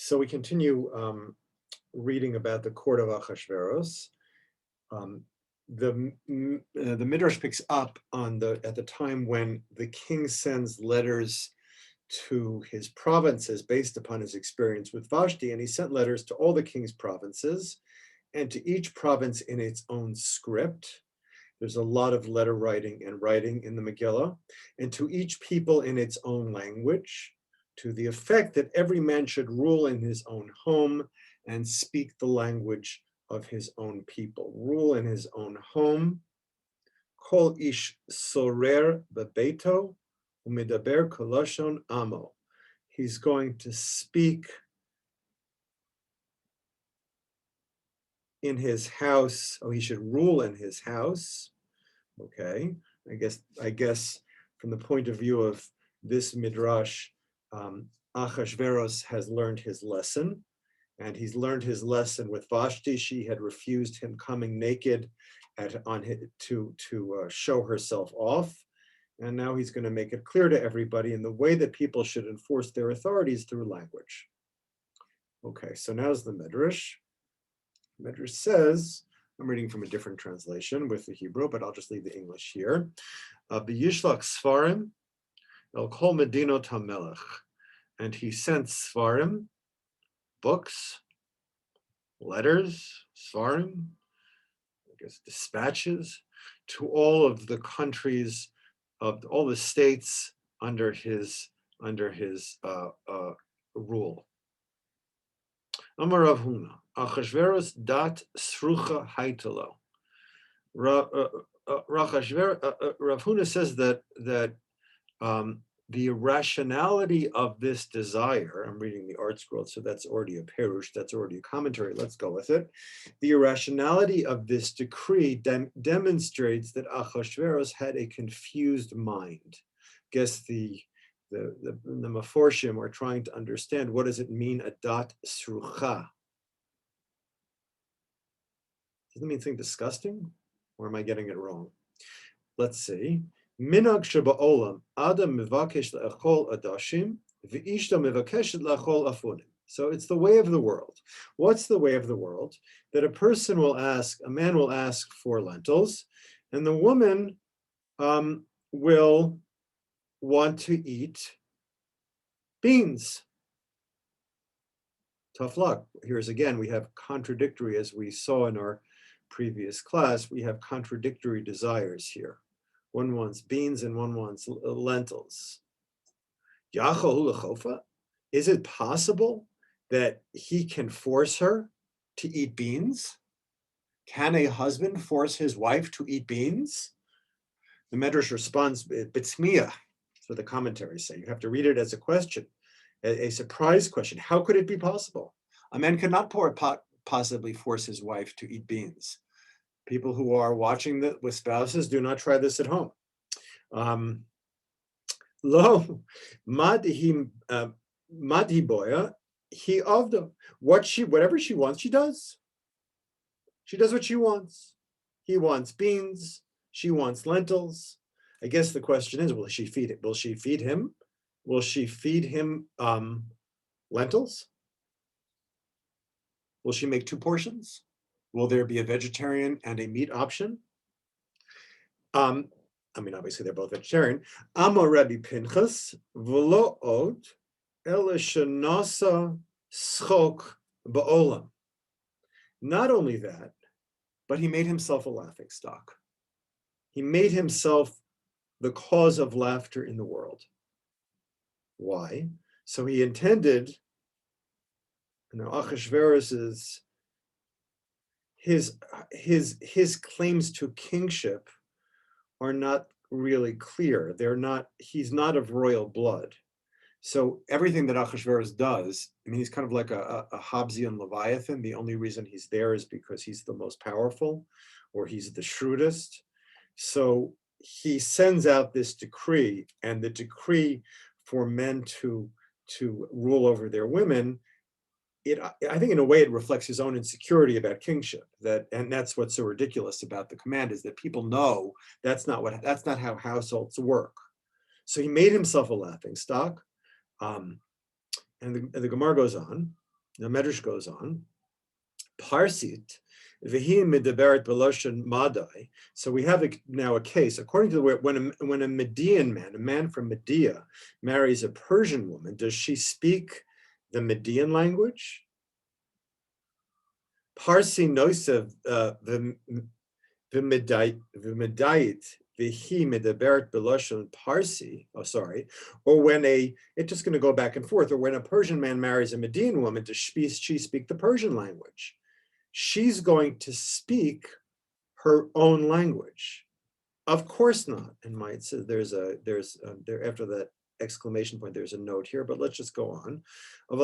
So we continue reading about the court of Achashverosh. The Midrash picks up on at the time when the king sends letters to his provinces based upon his experience with Vashti, and he sent letters to all the king's provinces and to each province in its own script. There's a lot of letter writing and writing in the Megillah, and to each people in its own language, to the effect that every man should rule in his own home and speak the language of his own people. Rule in his own home. Kol ish sorer bebeito umedaber koloshon amo. He's going to speak in his house. Oh, he should rule in his house. Okay, I guess from the point of view of this midrash, Achashverosh has learned his lesson, and he's learned his lesson with Vashti. She had refused him coming naked to show herself off, and now he's going to make it clear to everybody in the way that people should enforce their authorities through language. Okay, so now's the Midrash. Midrash says, I'm reading from a different translation with the Hebrew, but I'll just leave the English here. B'yishlach Sfarim el kol medinot hamelech, and he sent Sfarim, books, letters, Sfarim, I guess dispatches, to all of the countries of all the states under his rule. Amar Rav Huna, Achashverosh dat srucha haitalo. Rav Huna says that the irrationality of this desire, I'm reading the Art Scroll, so that's already a perush, that's already a commentary, let's go with it. The irrationality of this decree demonstrates that Achashverosh had a confused mind. Guess the Meforshim are trying to understand, what does it mean, a dat srucha? Doesn't it mean something disgusting? Or am I getting it wrong? Let's see. Minag sheba'olam adam mivakesh le'achol adashim v'ishta mivakeshet le'achol afunim. So it's the way of the world. What's the way of the world? That a man will ask for lentils, and the woman will want to eat beans. Tough luck. Here's again, we have contradictory, as we saw in our previous class, we have contradictory desires here. One wants beans and one wants lentils. Is it possible that he can force her to eat beans? Can a husband force his wife to eat beans? The Midrash responds, B'tzmiya. That's what the commentaries say. You have to read it as a question, a surprise question. How could it be possible? A man cannot possibly force his wife to eat beans. People who are watching with spouses, do not try this at home. Lo madhi boya he of them. Whatever she wants, she does. She does what she wants. He wants beans. She wants lentils. I guess the question is, will she feed it? Will she feed him? Will she feed him lentils? Will she make 2 portions? Will there be a vegetarian and a meat option? Obviously they're both vegetarian. Amar Rabbi Pinchas v'lo od ela shenasa schok ba'olam. Not only that, but he made himself a laughing stock. He made himself the cause of laughter in the world. Why? So he intended, Achashverosh's his claims to kingship are not really clear. He's not of royal blood. So everything that Achashverosh does, he's kind of like a Hobbesian Leviathan. The only reason he's there is because he's the most powerful, or he's the shrewdest. So he sends out this decree, and the decree for men to rule over their women, I think in a way it reflects his own insecurity about kingship. And that's what's so ridiculous about the command, is that people know that's not how households work. So he made himself a laughing stock. And the Gemara goes on. Now Midrash goes on. Parsit, v'hi medaberet b'loshen madai. So we have now a case, according to the way, when a Median man, a man from Media, marries a Persian woman, does she speak the Median language? Parsi noisev v'medayit v'hi medaberet b'loshen Parsi. Oh, sorry. Or when it's just going to go back and forth. Or when a Persian man marries a Median woman, does she speak the Persian language? She's going to speak her own language. Of course not. And might say there's after that exclamation point, there's a note here, but let's just go on. But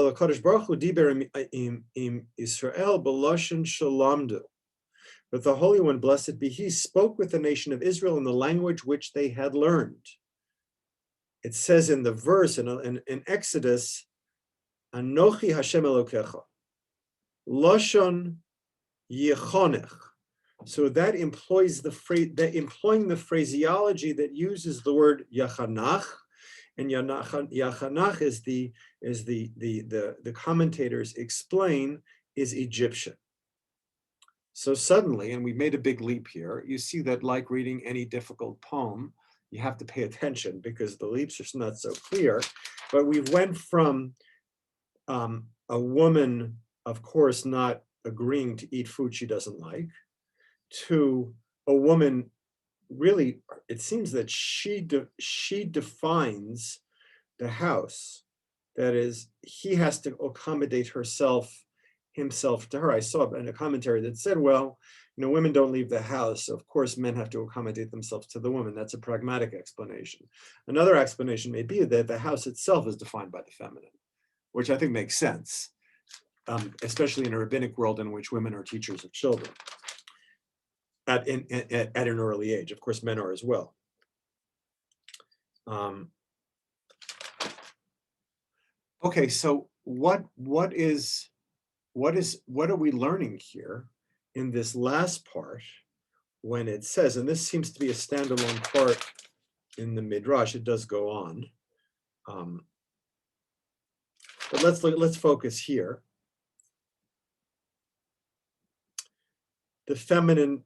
the Holy One, blessed be He, spoke with the nation of Israel in the language which they had learned. It says in the verse in Exodus, Anochi Hashem Elokecha, Lashon Yechonech. So that employs the phrase, employing the phraseology that uses the word Yachanach, and Yachanach is the commentators explain is Egyptian. So suddenly, and we made a big leap here, you see that like reading any difficult poem, you have to pay attention because the leaps are not so clear. But we went from a woman, of course, not agreeing to eat food she doesn't like, to a woman, really, it seems that she defines the house. That is, he has to accommodate himself to her. I saw in a commentary that said, well, women don't leave the house. So of course, men have to accommodate themselves to the woman. That's a pragmatic explanation. Another explanation may be that the house itself is defined by the feminine, which I think makes sense, especially in a rabbinic world in which women are teachers of children at an early age. Of course, men are as well. Okay, so what are we learning here in this last part when it says, and this seems to be a standalone part in the Midrash, it does go on, but let's focus here. The feminine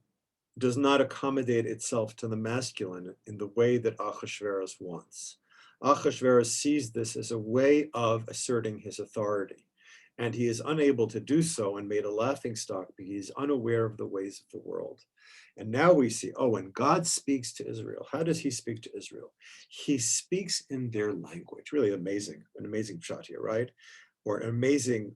does not accommodate itself to the masculine in the way that Achashverosh wants. Achashverosh sees this as a way of asserting his authority, and he is unable to do so and made a laughingstock because he's unaware of the ways of the world. And now we see, when God speaks to Israel, how does he speak to Israel? He speaks in their language. Really amazing, an amazing shot here, right? Or an amazing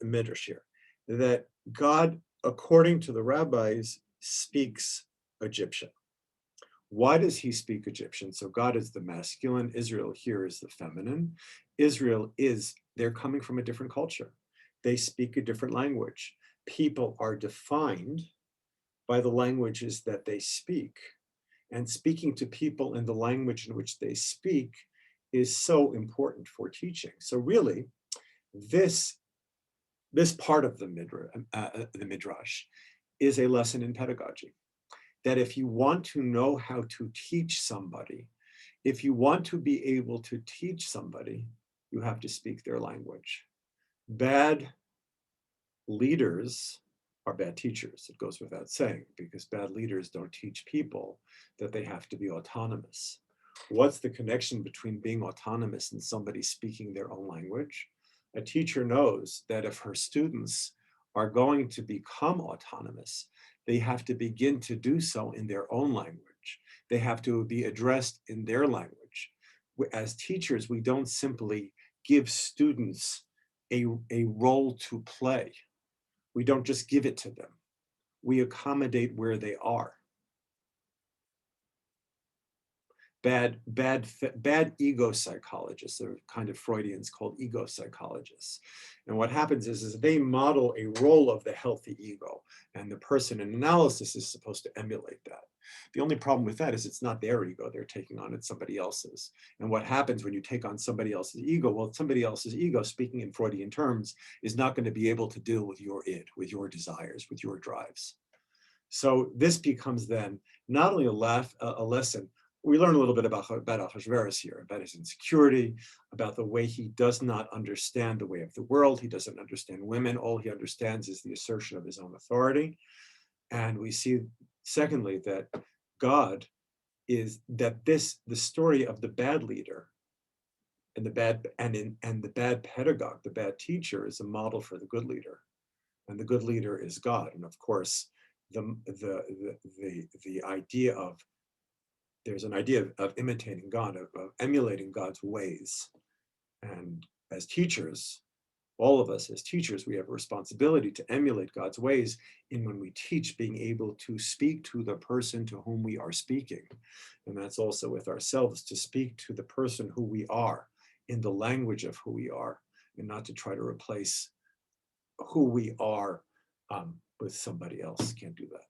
midrash here, that God, according to the rabbis, speaks Egyptian. Why does he speak Egyptian? So God is the masculine, Israel here is the feminine. They're coming from a different culture. They speak a different language. People are defined by the languages that they speak. And speaking to people in the language in which they speak is so important for teaching. So really, this part of the Midrash is a lesson in pedagogy. That if you want to know how to teach somebody, if you want to be able to teach somebody, you have to speak their language. Bad leaders are bad teachers. It goes without saying, because bad leaders don't teach people that they have to be autonomous. What's the connection between being autonomous and somebody speaking their own language? A teacher knows that if her students are going to become autonomous, they have to begin to do so in their own language. They have to be addressed in their language. As teachers, we don't simply give students a role to play. We don't just give it to them. We accommodate where they are. Bad ego psychologists, they're kind of Freudians called ego psychologists. And what happens is they model a role of the healthy ego, and the person in analysis is supposed to emulate that. The only problem with that is it's not their ego they're taking on, it's somebody else's. And what happens when you take on somebody else's ego? Well, somebody else's ego, speaking in Freudian terms, is not going to be able to deal with your id, with your desires, with your drives. So this becomes then not only a lesson, we learn a little bit about Achashverosh here, about his insecurity, about the way he does not understand the way of the world. He doesn't understand women. All he understands is the assertion of his own authority. And we see, secondly, that God is the story of the bad leader and the bad pedagogue, the bad teacher, is a model for the good leader, and the good leader is God. And of course, the idea of there's an idea of imitating God, of emulating God's ways. And as teachers, all of us as teachers, we have a responsibility to emulate God's ways in when we teach, being able to speak to the person to whom we are speaking. And that's also with ourselves, to speak to the person who we are in the language of who we are, and not to try to replace who we are with somebody else. Can't do that.